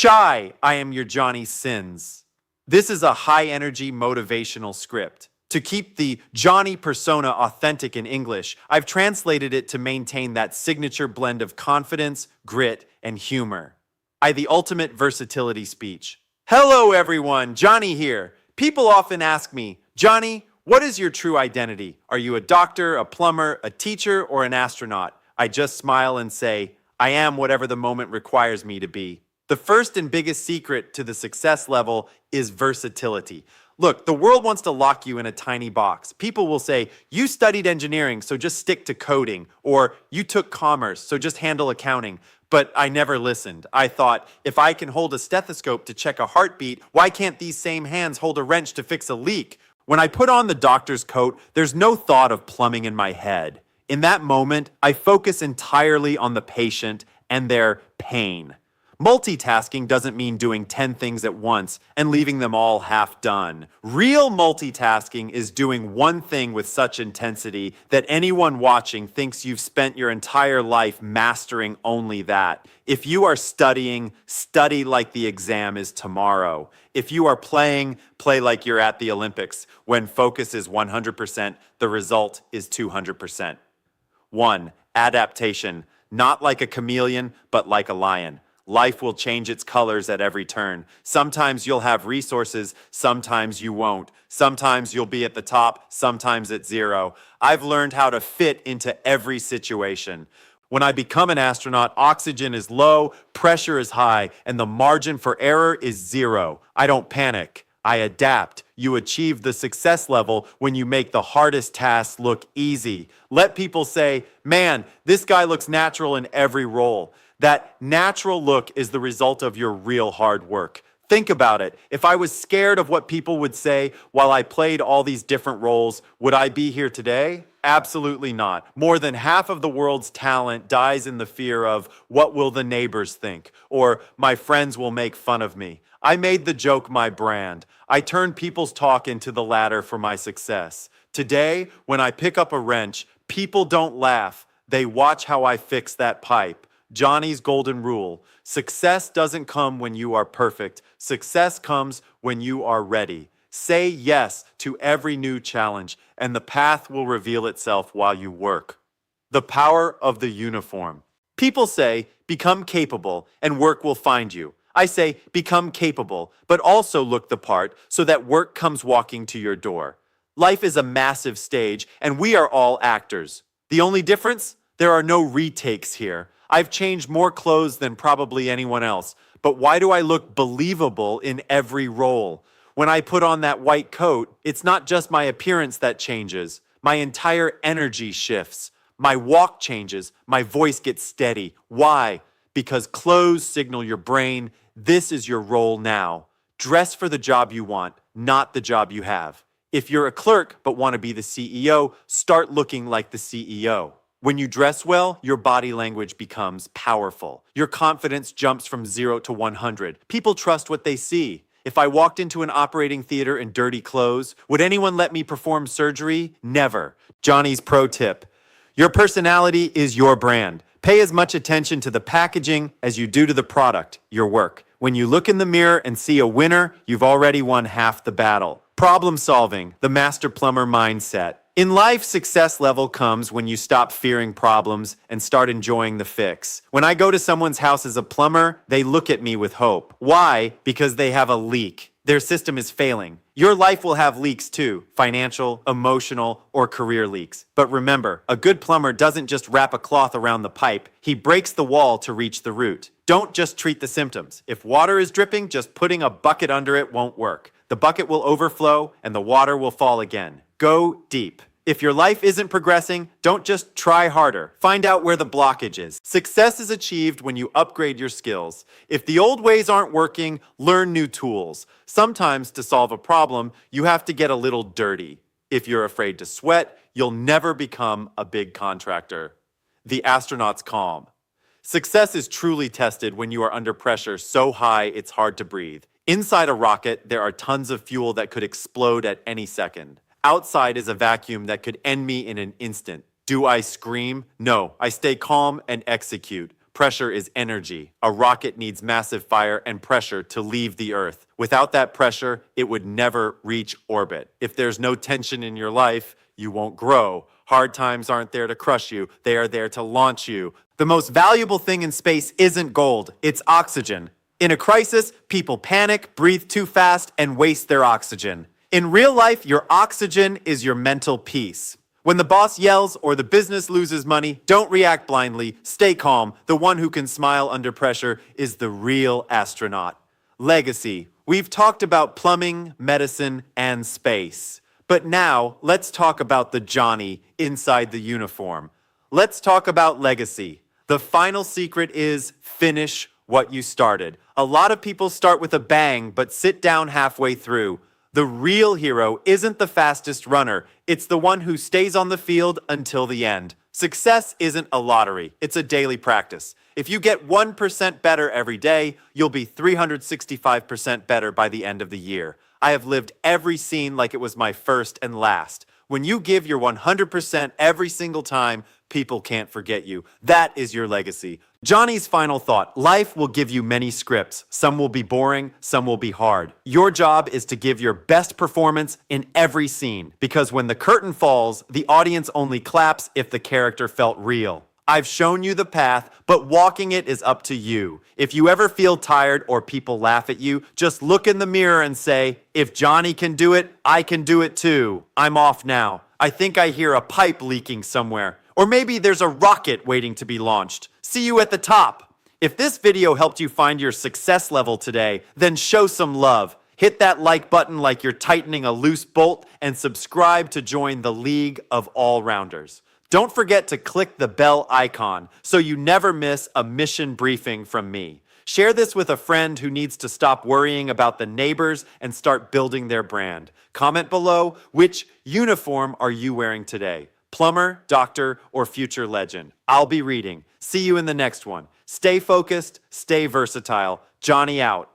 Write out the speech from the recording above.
Chai, I am your Johnny Sins. This is a high-energy motivational script. To keep the Johnny persona authentic in English, I've translated it to maintain that signature blend of confidence, grit, and humor. The ultimate versatility speech. Hello everyone, Johnny here. People often ask me, Johnny, what is your true identity? Are you a doctor, a plumber, a teacher, or an astronaut? I just smile and say, I am whatever the moment requires me to be. The first and biggest secret to the success level is versatility. Look, the world wants to lock you in a tiny box. People will say, you studied engineering, so just stick to coding, or you took commerce, so just handle accounting. But I never listened. I thought, if I can hold a stethoscope to check a heartbeat, why can't these same hands hold a wrench to fix a leak? When I put on the doctor's coat, there's no thought of plumbing in my head. In that moment, I focus entirely on the patient and their pain. Multitasking doesn't mean doing 10 things at once and leaving them all half done. Real multitasking is doing one thing with such intensity that anyone watching thinks you've spent your entire life mastering only that. If you are studying, study like the exam is tomorrow. If you are playing, play like you're at the Olympics. When focus is 100%, the result is 200%. 1. Adaptation. Not like a chameleon, but like a lion. Life will change its colors at every turn. Sometimes you'll have resources, sometimes you won't. Sometimes you'll be at the top, sometimes at zero. I've learned how to fit into every situation. When I become an astronaut, oxygen is low, pressure is high, and the margin for error is zero. I don't panic. I adapt. You achieve the success level when you make the hardest tasks look easy. Let people say, man, this guy looks natural in every role. That natural look is the result of your real hard work. Think about it. If I was scared of what people would say while I played all these different roles, would I be here today? Absolutely not. More than half of the world's talent dies in the fear of, what will the neighbors think? Or, my friends will make fun of me. I made the joke my brand. I turned people's talk into the ladder for my success. Today, when I pick up a wrench, people don't laugh. They watch how I fix that pipe. Johnny's golden rule. Success doesn't come when you are perfect. Success comes when you are ready. Say yes to every new challenge, and the path will reveal itself while you work. The power of the uniform. People say, become capable, and work will find you. I say, become capable, but also look the part so that work comes walking to your door. Life is a massive stage, and we are all actors. The only difference? There are no retakes here. I've changed more clothes than probably anyone else, but why do I look believable in every role? When I put on that white coat, it's not just my appearance that changes. My entire energy shifts. My walk changes. My voice gets steady. Why? Because clothes signal your brain, this is your role now. Dress for the job you want, not the job you have. If you're a clerk but want to be the CEO, start looking like the CEO. When you dress well, your body language becomes powerful. Your confidence jumps from 0 to 100. People trust what they see. If I walked into an operating theater in dirty clothes, would anyone let me perform surgery? Never. Johnny's pro tip. Your personality is your brand. Pay as much attention to the packaging as you do to the product, your work. When you look in the mirror and see a winner, you've already won half the battle. Problem solving, the master plumber mindset. In life, success level comes when you stop fearing problems and start enjoying the fix. When I go to someone's house as a plumber, they look at me with hope. Why? Because they have a leak. Their system is failing. Your life will have leaks too, financial, emotional, or career leaks. But remember, a good plumber doesn't just wrap a cloth around the pipe. He breaks the wall to reach the root. Don't just treat the symptoms. If water is dripping, just putting a bucket under it won't work. The bucket will overflow and the water will fall again. Go deep. If your life isn't progressing, don't just try harder. Find out where the blockage is. Success is achieved when you upgrade your skills. If the old ways aren't working, learn new tools. Sometimes to solve a problem, you have to get a little dirty. If you're afraid to sweat, you'll never become a big contractor. The astronaut's calm. Success is truly tested when you are under pressure so high it's hard to breathe. Inside a rocket, there are tons of fuel that could explode at any second. Outside is a vacuum that could end me in an instant. Do I scream? No, I stay calm and execute. Pressure is energy. A rocket needs massive fire and pressure to leave the Earth. Without that pressure, it would never reach orbit. If there's no tension in your life, you won't grow. Hard times aren't there to crush you, they are there to launch you. The most valuable thing in space isn't gold, it's oxygen. In a crisis, people panic, breathe too fast, and waste their oxygen. In real life, your oxygen is your mental peace. When the boss yells or the business loses money, don't react blindly, stay calm. The one who can smile under pressure is the real astronaut. Legacy. We've talked about plumbing, medicine, and space. But now, let's talk about the Johnny inside the uniform. Let's talk about legacy. The final secret is finish what you started. A lot of people start with a bang, but sit down halfway through. The real hero isn't the fastest runner, it's the one who stays on the field until the end. Success isn't a lottery, it's a daily practice. If you get 1% better every day, you'll be 365% better by the end of the year. I have lived every scene like it was my first and last. When you give your 100% every single time, people can't forget you. That is your legacy. Johnny's final thought: life will give you many scripts. Some will be boring, some will be hard. Your job is to give your best performance in every scene, because when the curtain falls, the audience only claps if the character felt real. I've shown you the path, but walking it is up to you. If you ever feel tired or people laugh at you, just look in the mirror and say, if Johnny can do it, I can do it too. I'm off now. I think I hear a pipe leaking somewhere. Or maybe there's a rocket waiting to be launched. See you at the top. If this video helped you find your success level today, then show some love. Hit that like button like you're tightening a loose bolt and subscribe to join the League of All-Rounders. Don't forget to click the bell icon so you never miss a mission briefing from me. Share this with a friend who needs to stop worrying about the neighbors and start building their brand. Comment below, which uniform are you wearing today? Plumber, doctor, or future legend? I'll be reading. See you in the next one. Stay focused, stay versatile. Johnny out.